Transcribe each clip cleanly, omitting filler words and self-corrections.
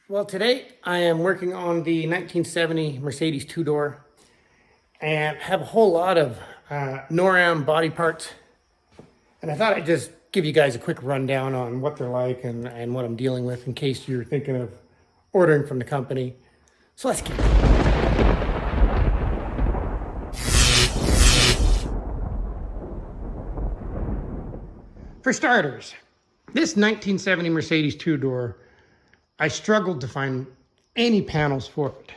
Well, today I am working on the 1970 Mercedes two-door and have a whole lot of NORAM body parts. And I thought I'd just give you guys a quick rundown on what they're like and what I'm dealing with in case you're thinking of ordering from the company. So let's get it. For starters, this 1970 Mercedes two-door, I struggled to find any panels for it,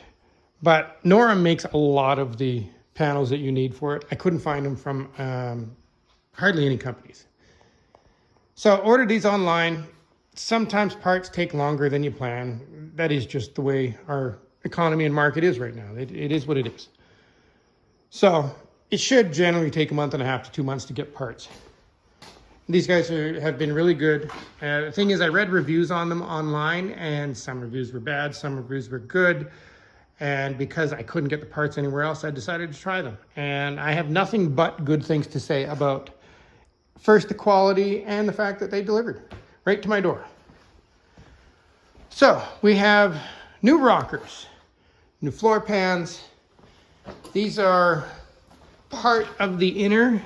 but NORAM makes a lot of the panels that you need for it. I couldn't find them from hardly any companies. So I ordered these online. Sometimes parts take longer than you plan. That is just the way our economy and market is right now. It is what it is. So it should generally take a month and a half to 2 months to get parts. These guys have been really good. The thing is, I read reviews on them online, and some reviews were bad, some reviews were good. And because I couldn't get the parts anywhere else, I decided to try them. And I have nothing but good things to say about, first, the quality and the fact that they delivered right to my door. So we have new rockers, new floor pans. These are part of the inner,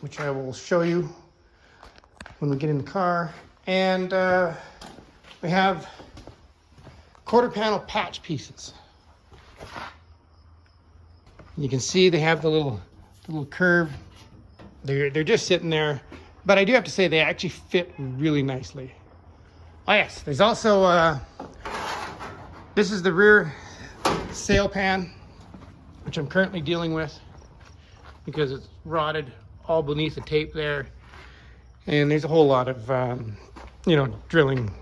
which I will show you when we get in the car. And we have quarter panel patch pieces. You can see they have the little curve. They're just sitting there, but I do have to say they actually fit really nicely. Oh yes, there's also this is the rear sail pan, which I'm currently dealing with because it's rotted all beneath the tape there, and there's a whole lot of drilling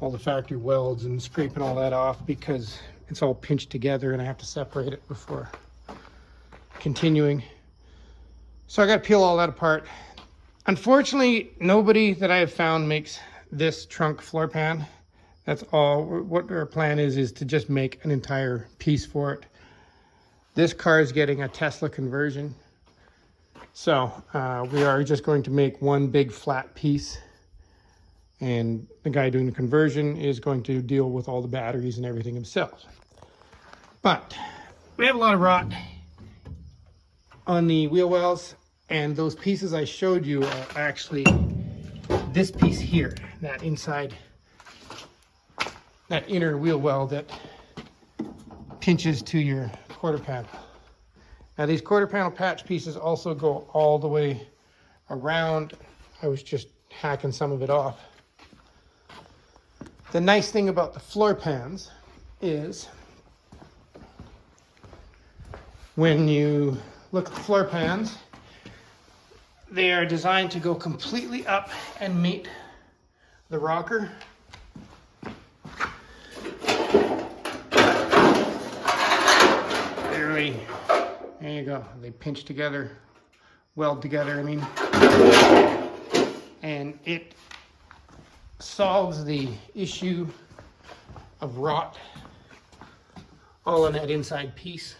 all the factory welds and scraping all that off because it's all pinched together and I have to separate it before continuing. So I got to peel all that apart. Unfortunately, nobody that I have found makes this trunk floor pan. That's all. What our plan is to just make an entire piece for it. This car is getting a Tesla conversion. So we are just going to make one big flat piece, and the guy doing the conversion is going to deal with all the batteries and everything himself. But we have a lot of rot on the wheel wells, and those pieces I showed you are actually this piece here, that inside, that inner wheel well that pinches to your quarter panel. Now these quarter panel patch pieces also go all the way around. I was just hacking some of it off. The nice thing about the floor pans is when you look at the floor pans, they are designed to go completely up and meet the rocker. There you go. They pinch together, weld together, I mean. And it solves the issue of rot all on that inside piece.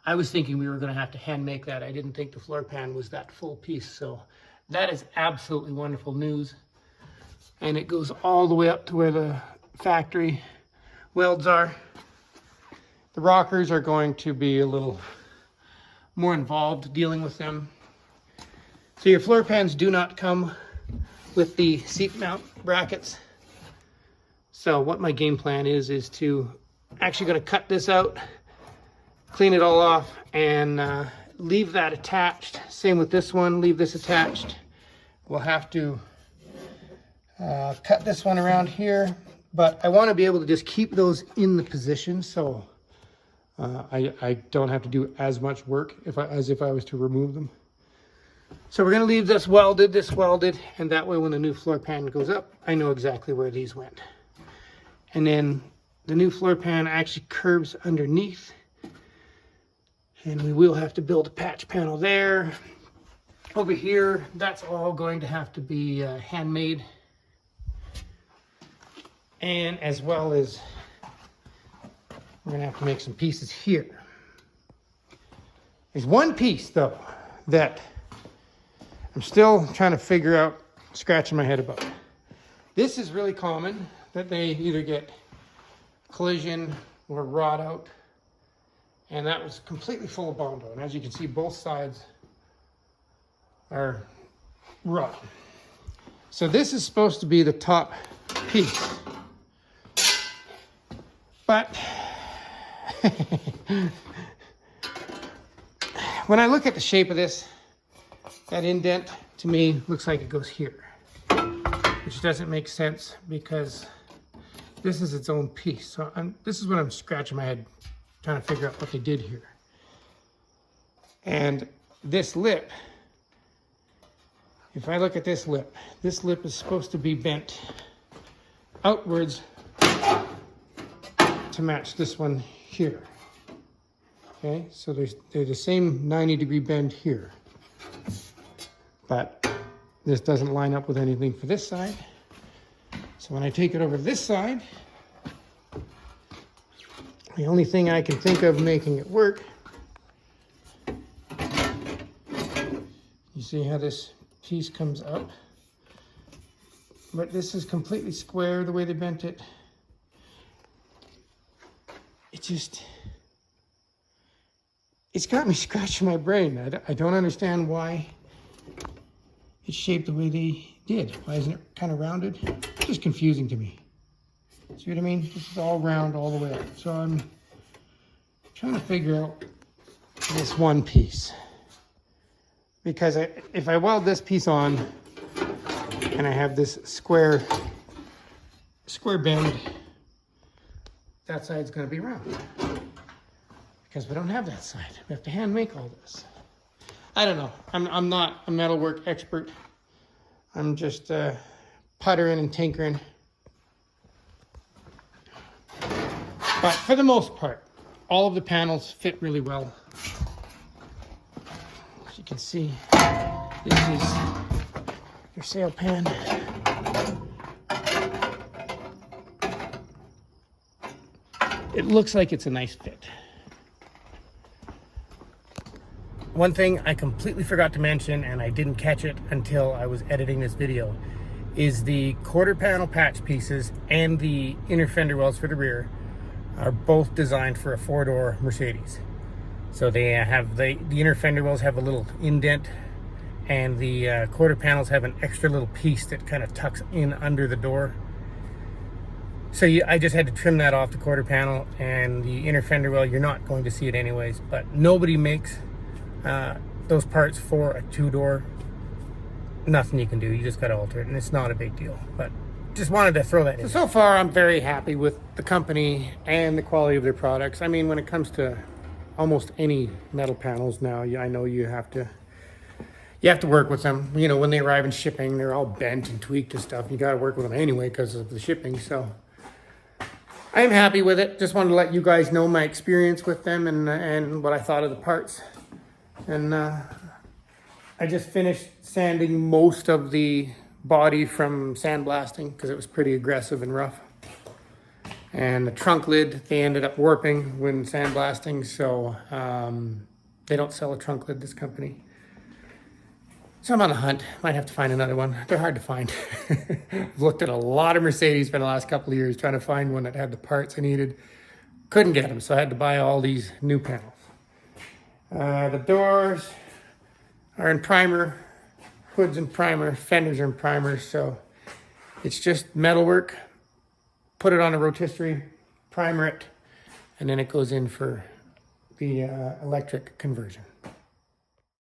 I was thinking we were going to have to hand make that. I didn't think the floor pan was that full piece. So that is absolutely wonderful news. And it goes all the way up to where the factory welds are. The rockers are going to be a little more involved dealing with them. So your floor pans do not come with the seat mount brackets. So what my game plan is to actually going to cut this out, clean it all off, and leave that attached. Same with this one, leave this attached. We'll have to cut this one around here, but I want to be able to just keep those in the position so I don't have to do as much work as if I was to remove them. So we're going to leave this welded, and that way when the new floor pan goes up, I know exactly where these went. And then the new floor pan actually curves underneath, and we will have to build a patch panel there. Over here, that's all going to have to be handmade, and as well as we're going to have to make some pieces here. There's one piece, though, that I'm still trying to figure out, scratching my head about. This is really common, that they either get collision or rot out. And that was completely full of Bondo. And as you can see, both sides are rot. So this is supposed to be the top piece. But when I look at the shape of this, that indent to me looks like it goes here, which doesn't make sense because this is its own piece. So this is what I'm scratching my head trying to figure out what they did here. And this lip, if I look at this lip is supposed to be bent outwards to match this one here. Okay, so they're the same 90-degree bend here. But this doesn't line up with anything for this side. So when I take it over this side, the only thing I can think of making it work, you see how this piece comes up? But this is completely square the way they bent it. It's got me scratching my brain. I don't understand why it's shaped the way they did. Why isn't it kind of rounded? It's just confusing to me. See what I mean? This is all round all the way up. So I'm trying to figure out this one piece. Because if I weld this piece on and I have this square bend, that side's going to be round. Because we don't have that side. We have to hand make all this. I don't know. I'm not a metalwork expert. I'm just puttering and tinkering. But for the most part, all of the panels fit really well. As you can see, this is your sail pan. It looks like it's a nice fit. One thing I completely forgot to mention, and I didn't catch it until I was editing this video, is the quarter panel patch pieces and the inner fender wells for the rear are both designed for a 4-door Mercedes. So they have the inner fender wells have a little indent, and the quarter panels have an extra little piece that kind of tucks in under the door. So I just had to trim that off the quarter panel, and the inner fender well, you're not going to see it anyways, but nobody makes those parts for a 2-door. Nothing you can do, you just got to alter it, and it's not a big deal. But just wanted to throw that in. So far, I'm very happy with the company and the quality of their products. I mean, when it comes to almost any metal panels now, I know you have to work with them. You know, when they arrive in shipping, they're all bent and tweaked and stuff. You got to work with them anyway because of the shipping. So I'm happy with it. Just wanted to let you guys know my experience with them and what I thought of the parts. And I just finished sanding most of the body from sandblasting because it was pretty aggressive and rough. And the trunk lid, they ended up warping when sandblasting, so they don't sell a trunk lid, this company. So I'm on the hunt. Might have to find another one. They're hard to find. I've looked at a lot of Mercedes for the last couple of years trying to find one that had the parts I needed. Couldn't get them, so I had to buy all these new panels. The doors are in primer, hoods in primer, fenders are in primer, so it's just metalwork. Put it on a rotisserie, primer it, and then it goes in for the electric conversion.